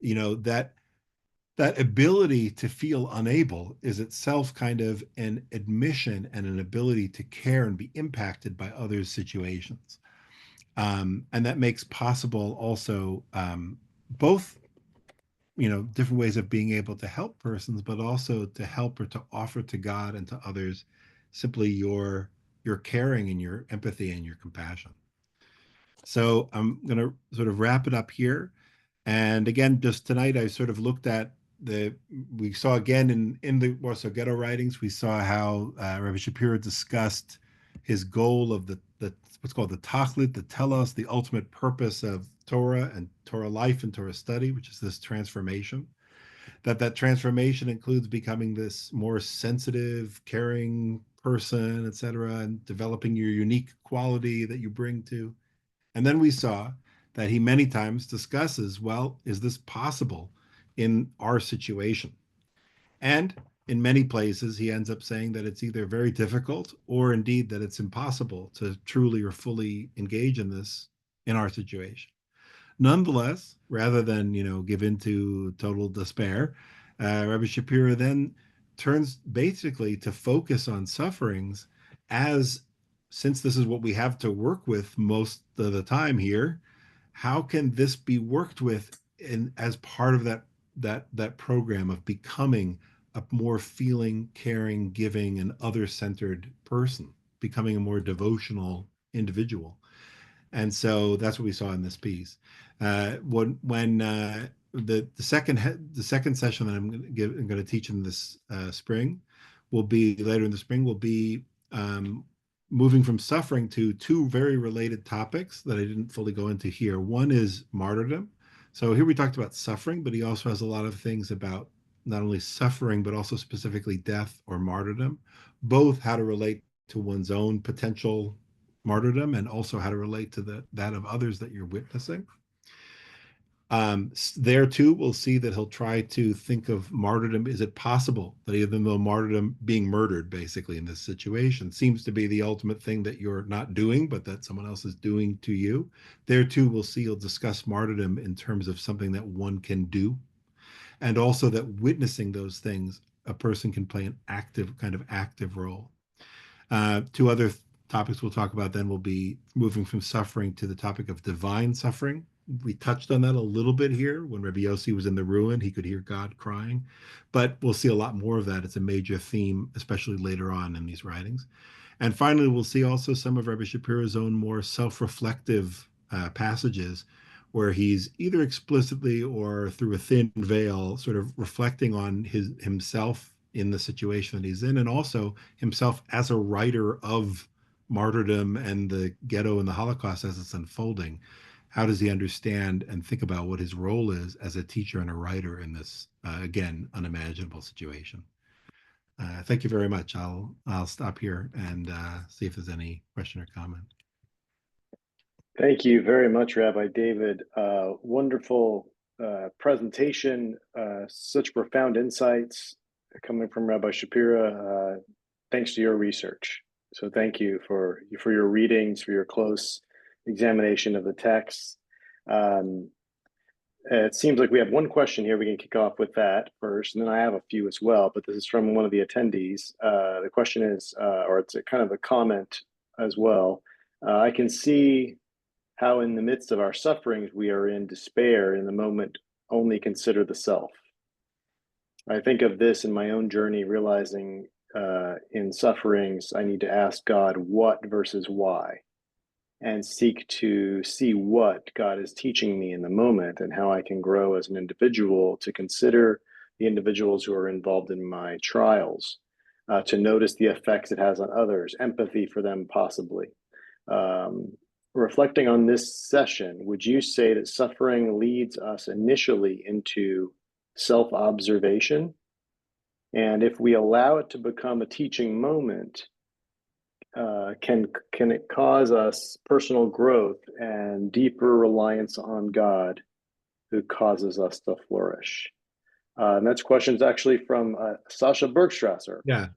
That ability to feel unable is itself kind of an admission and an ability to care and be impacted by others' situations. And that makes possible also both, different ways of being able to help persons, but also to help or to offer to God and to others simply your caring and your empathy and your compassion. So I'm going to sort of wrap it up here. And again, just tonight, I sort of looked at we saw again in the Warsaw Ghetto writings, we saw how Rabbi Shapira discussed his goal of the what's called the tachlit, the telos, the ultimate purpose of Torah and Torah life and Torah study, which is this transformation. That transformation includes becoming this more sensitive, caring person, etc., and developing your unique quality that you bring to. And then we saw that he many times discusses, well, is this possible in our situation? And in many places, he ends up saying that it's either very difficult or indeed that it's impossible to truly or fully engage in this in our situation. Nonetheless, rather than give into total despair, Rabbi Shapira then turns basically to focus on sufferings as, since this is what we have to work with most of the time here, how can this be worked with in as part of that program of becoming a more feeling, caring, giving, and other-centered person, becoming a more devotional individual. And so that's what we saw in this piece. When the second session that I'm going to teach in this spring will be later in the spring will be moving from suffering to two very related topics that I didn't fully go into here. One is martyrdom. So here we talked about suffering, but he also has a lot of things about not only suffering, but also specifically death or martyrdom, both how to relate to one's own potential martyrdom and also how to relate to that of others that you're witnessing. There too, we'll see that he'll try to think of martyrdom. Is it possible that even though martyrdom, being murdered basically in this situation, seems to be the ultimate thing that you're not doing, but that someone else is doing to you? There too, we'll see he'll discuss martyrdom in terms of something that one can do, and also that witnessing those things, a person can play an active role. Two other topics we'll talk about then will be moving from suffering to the topic of divine suffering. We touched on that a little bit here. When Rabbi Yossi was in the ruin, he could hear God crying, but we'll see a lot more of that. It's a major theme, especially later on in these writings. And finally, we'll see also some of Rabbi Shapira's own more self-reflective passages where he's either explicitly or through a thin veil sort of reflecting on himself in the situation that he's in, and also himself as a writer of martyrdom and the ghetto and the Holocaust as it's unfolding. How does he understand and think about what his role is as a teacher and a writer in this, again, unimaginable situation? Thank you very much. I'll stop here and see if there's any question or comment. Thank you very much, Rabbi David. Wonderful presentation, such profound insights coming from Rabbi Shapira, thanks to your research. So thank you for your readings, for your close examination of the text. It seems like we have one question here. We can kick off with that first, and then I have a few as well, but this is from one of the attendees. The question is, or it's kind of a comment as well. I can see how in the midst of our sufferings, we are in despair in the moment, only consider the self. I think of this in my own journey, realizing in sufferings, I need to ask God what versus why, and seek to see what God is teaching me in the moment and how I can grow as an individual, to consider the individuals who are involved in my trials, to notice the effects it has on others, empathy for them possibly. Reflecting on this session, would you say that suffering leads us initially into self-observation? And if we allow it to become a teaching moment, can it cause us personal growth and deeper reliance on God, who causes us to flourish? And that's questions actually from Sasha Bergstrasser, Yeah.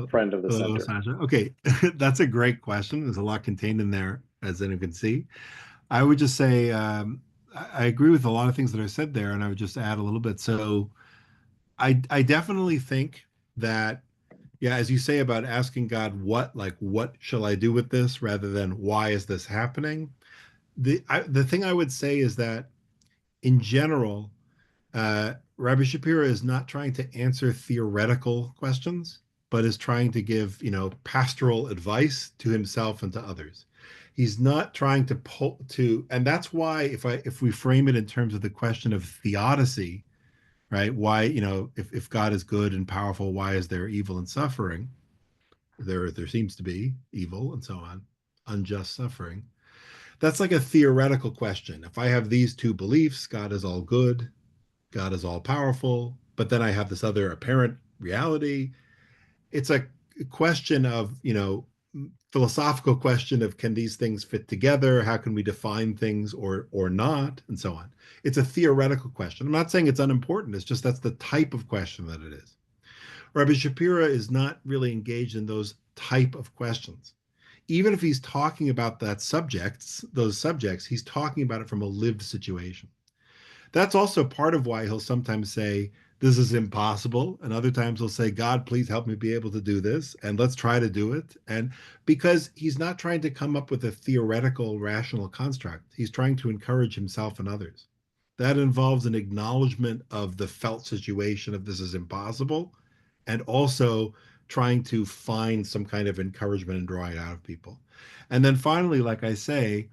Friend of the center. Sasha. Okay, that's a great question. There's a lot contained in there, as anyone can see. I would just say I agree with a lot of things that are said there, and I would just add a little bit. So I definitely think that, yeah, as you say about asking God what shall I do with this, rather than why is this happening? The thing I would say is that in general, Rabbi Shapira is not trying to answer theoretical questions, but is trying to give, pastoral advice to himself and to others. He's not trying to pull to, and that's why if we frame it in terms of the question of theodicy, right? Why, if God is good and powerful, why is there evil and suffering? there seems to be evil and so on, unjust suffering. That's like a theoretical question. If I have these two beliefs, God is all good, God is all powerful, but then I have this other apparent reality, it's a question of, philosophical question of, can these things fit together? How can we define things or not, and so on. It's a theoretical question. I'm not saying it's unimportant. It's just that's the type of question that it is. Rabbi Shapira is not really engaged in those type of questions. Even if he's talking about those subjects, he's talking about it from a lived situation. That's also part of why he'll sometimes say, this is impossible. And other times he'll say, God, please help me be able to do this. And let's try to do it. And because he's not trying to come up with a theoretical, rational construct, he's trying to encourage himself and others. That involves an acknowledgement of the felt situation of this is impossible, and also trying to find some kind of encouragement and drawing it out of people. And then finally, like I say,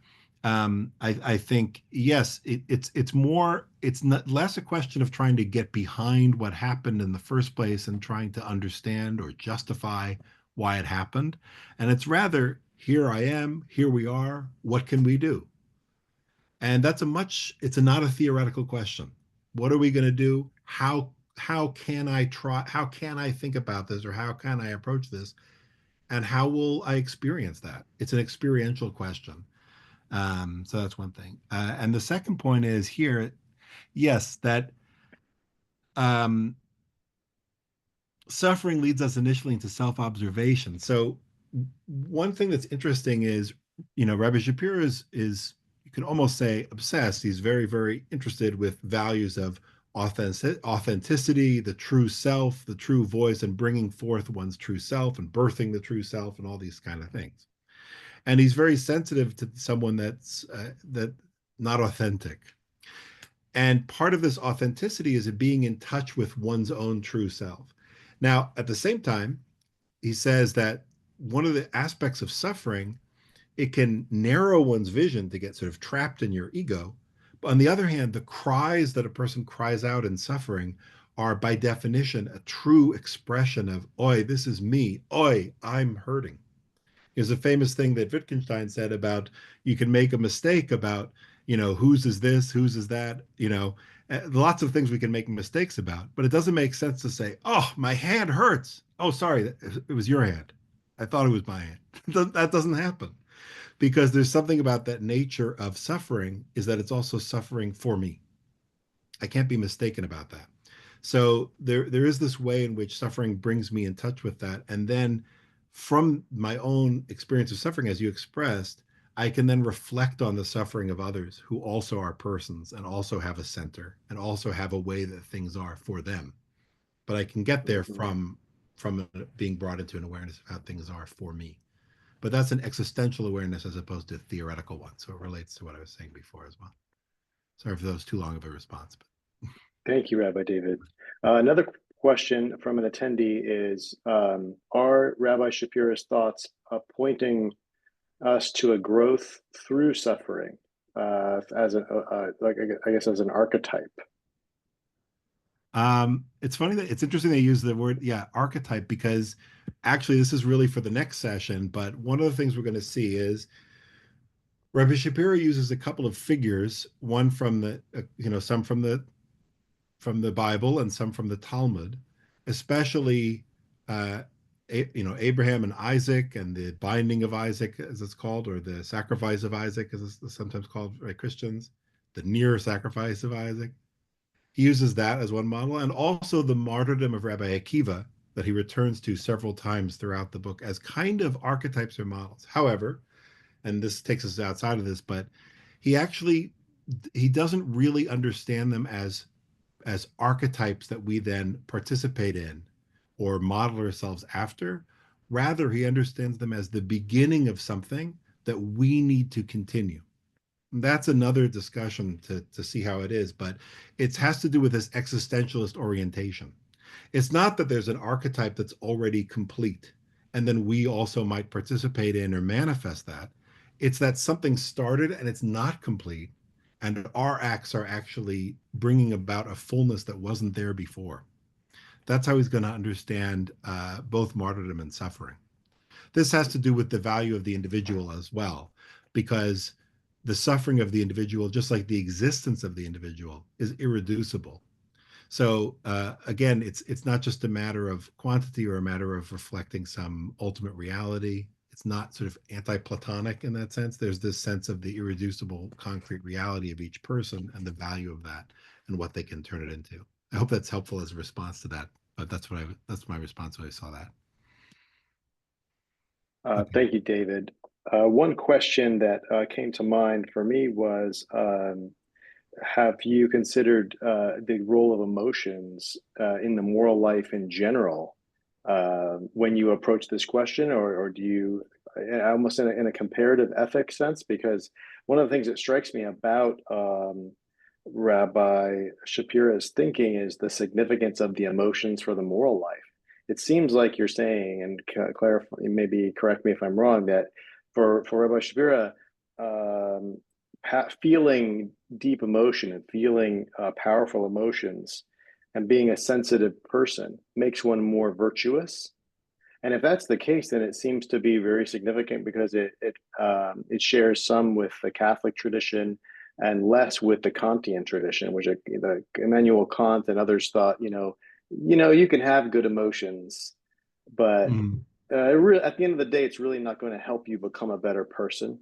I think yes, it's not less a question of trying to get behind what happened in the first place and trying to understand or justify why it happened, and it's rather, here I am, here we are, what can we do? And it's not a theoretical question. What are we going to do? How can I try? How can I think about this, or how can I approach this? And how will I experience that? It's an experiential question. So that's one thing. And the second point is here, yes, that um, suffering leads us initially into self-observation. So one thing that's interesting is, Rabbi Shapira is you could almost say obsessed. He's very, very interested with values of authenticity, the true self, the true voice, and bringing forth one's true self and birthing the true self and all these kind of things. And he's very sensitive to someone that not authentic. And part of this authenticity is being in touch with one's own true self. Now, at the same time, he says that one of the aspects of suffering, it can narrow one's vision to get sort of trapped in your ego. But on the other hand, the cries that a person cries out in suffering are by definition a true expression of, oi, this is me. Oi, I'm hurting. There's a famous thing that Wittgenstein said about, you can make a mistake about, whose is this, whose is that, lots of things we can make mistakes about, but it doesn't make sense to say, oh, my hand hurts. Oh, sorry, it was your hand. I thought it was my hand. That doesn't happen, because there's something about that nature of suffering, is that it's also suffering for me. I can't be mistaken about that. So there is this way in which suffering brings me in touch with that. And then from my own experience of suffering, as you expressed, I can then reflect on the suffering of others who also are persons and also have a center and also have a way that things are for them. But I can get there Mhm. from being brought into an awareness of how things are for me. But that's an existential awareness as opposed to a theoretical one. So it relates to what I was saying before as well. Sorry for those too long of a response. But Thank you, Rabbi David. Another question from an attendee is, are Rabbi Shapira's thoughts pointing us to a growth through suffering as like I guess as an archetype? It's funny that it's interesting they use the word, yeah, archetype, because actually this is really for the next session. But one of the things we're going to see is Rabbi Shapira uses a couple of figures, one from some from the Bible and some from the Talmud, especially, uh, Abraham and Isaac and the binding of Isaac, as it's called, or the sacrifice of Isaac, as it's sometimes called by Christians, the near sacrifice of Isaac. He uses that as one model, and also the martyrdom of Rabbi Akiva that he returns to several times throughout the book as kind of archetypes or models. However, and this takes us outside of this, but he actually he doesn't really understand them as archetypes that we then participate in or model ourselves after. Rather, he understands them as the beginning of something that we need to continue. That's another discussion to see how it is, but it has to do with this existentialist orientation. It's not that there's an archetype that's already complete and then we also might participate in or manifest that. It's that something started and it's not complete, and our acts are actually bringing about a fullness that wasn't there before. That's how he's going to understand both martyrdom and suffering. This has to do with the value of the individual as well, because the suffering of the individual, just like the existence of the individual, is irreducible. So again, it's not just a matter of quantity or a matter of reflecting some ultimate reality. It's not sort of anti-Platonic in that sense. There's this sense of the irreducible, concrete reality of each person and the value of that and what they can turn it into. I hope that's helpful as a response to that. But that's my response when I saw that. Okay. Thank you, David. One question that came to mind for me was, have you considered the role of emotions in the moral life in general when you approach this question, or do you almost in a comparative ethics sense? Because one of the things that strikes me about Rabbi Shapira's thinking is the significance of the emotions for the moral life. It seems like you're saying, and clarify, maybe correct me if I'm wrong, that for Rabbi Shapira, um, feeling deep emotion and feeling powerful emotions and being a sensitive person makes one more virtuous. And if that's the case, then it seems to be very significant because it shares some with the Catholic tradition and less with the Kantian tradition, which the Immanuel Kant and others thought, you can have good emotions, but Mm. at the end of the day, it's really not going to help you become a better person.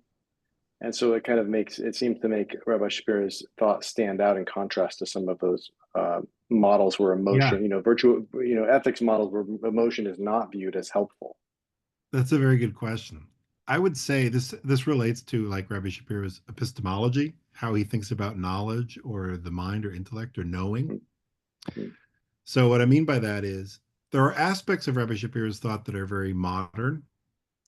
And so it kind of seems to make Rabbi Shapira's thoughts stand out in contrast to some of those models where Yeah, emotion, ethics models where emotion is not viewed as helpful. that's a very good question. I would say this relates to like Rabbi Shapira's epistemology, how he thinks about knowledge or the mind or intellect or knowing. Mm-hmm. So what I mean by that is there are aspects of Rabbi Shapira's thought that are very modern.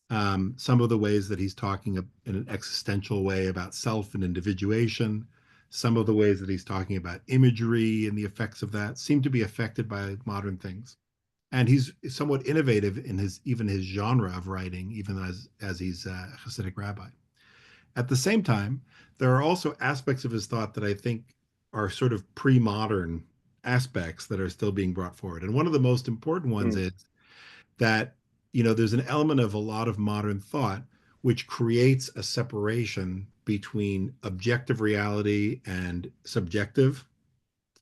Some of the ways that he's talking in an existential way about self and individuation, some of the ways that he's talking about imagery and the effects of that seem to be affected by modern things. And he's somewhat innovative in his genre of writing, even as he's a Hasidic rabbi. At the same time, there are also aspects of his thought that I think are sort of pre-modern aspects that are still being brought forward. And one of the most important ones is that there's an element of a lot of modern thought which creates a separation between objective reality and subjective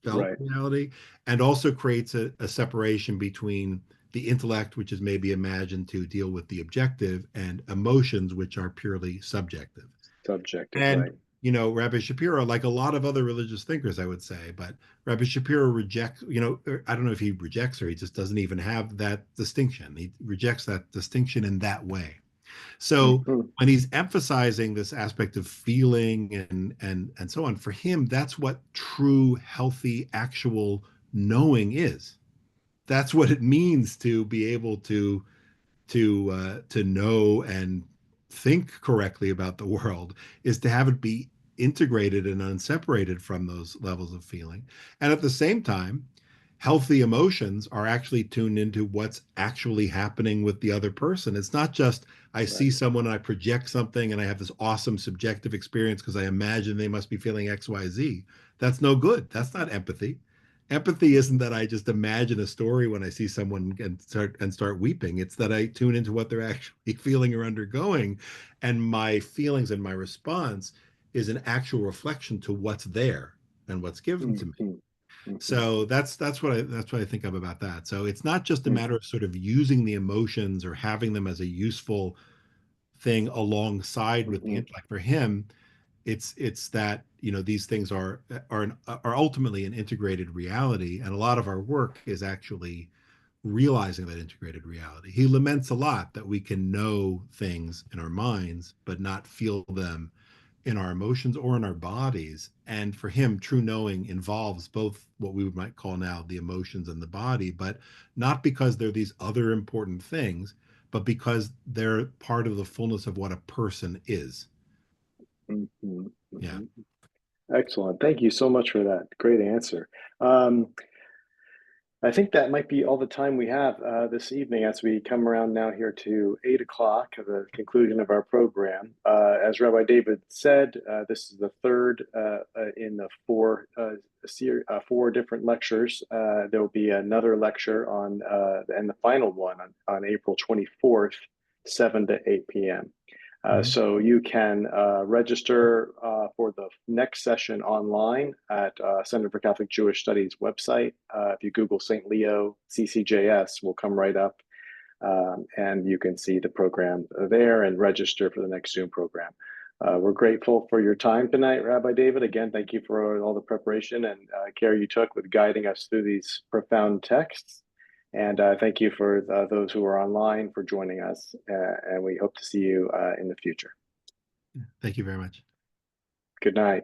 felt Right. reality, and also creates a separation between the intellect, which is maybe imagined to deal with the objective, and emotions, which are purely subjective. Subjective. And Right. Rabbi Shapira, like a lot of other religious thinkers, I would say, but Rabbi Shapira rejects, I don't know if he rejects or he just doesn't even have that distinction. He rejects that distinction in that way. So Mm-hmm. when he's emphasizing this aspect of feeling and so on, for him, that's what true, healthy, actual knowing is. That's what it means to be able to know and think correctly about the world, is to have it be integrated and unseparated from those levels of feeling. And at the same time, healthy emotions are actually tuned into what's actually happening with the other person. It's not just I Right. see someone and I project something and I have this awesome subjective experience because I imagine they must be feeling XYZ. That's no good. That's not empathy. Empathy isn't that I just imagine a story when I see someone and start weeping. It's that I tune into what they're actually feeling or undergoing, and my feelings and my response is an actual reflection to what's there and what's given to me. Mm-hmm. Mm-hmm. So that's what I think of about that. So it's not just a matter of sort of using the emotions or having them as a useful thing alongside with the Mm-hmm. intellect. For him, it's that these things are ultimately an integrated reality, and a lot of our work is actually realizing that integrated reality. He laments a lot that we can know things in our minds but not feel them in our emotions or in our bodies. And for him, true knowing involves both what we might call now the emotions and the body, but not because they're these other important things, but because they're part of the fullness of what a person is. Mm-hmm. Yeah. Mm-hmm. Excellent. Thank you so much for that. Great answer. Um, I think that might be all the time we have this evening as we come around now here to 8 o'clock, the conclusion of our program. As Rabbi David said, this is the third in the four different lectures. There will be another lecture and the final one on April 24th 7 to 8 p.m. Mhm. So you can register for the next session online at Center for Catholic Jewish Studies website. If you Google St. Leo CCJS, will come right up, and you can see the program there and register for the next Zoom program. We're grateful for your time tonight, Rabbi David. Again, thank you for all the preparation and care you took with guiding us through these profound texts. And thank you for those who are online for joining us. And we hope to see you in the future. Thank you very much. Good night.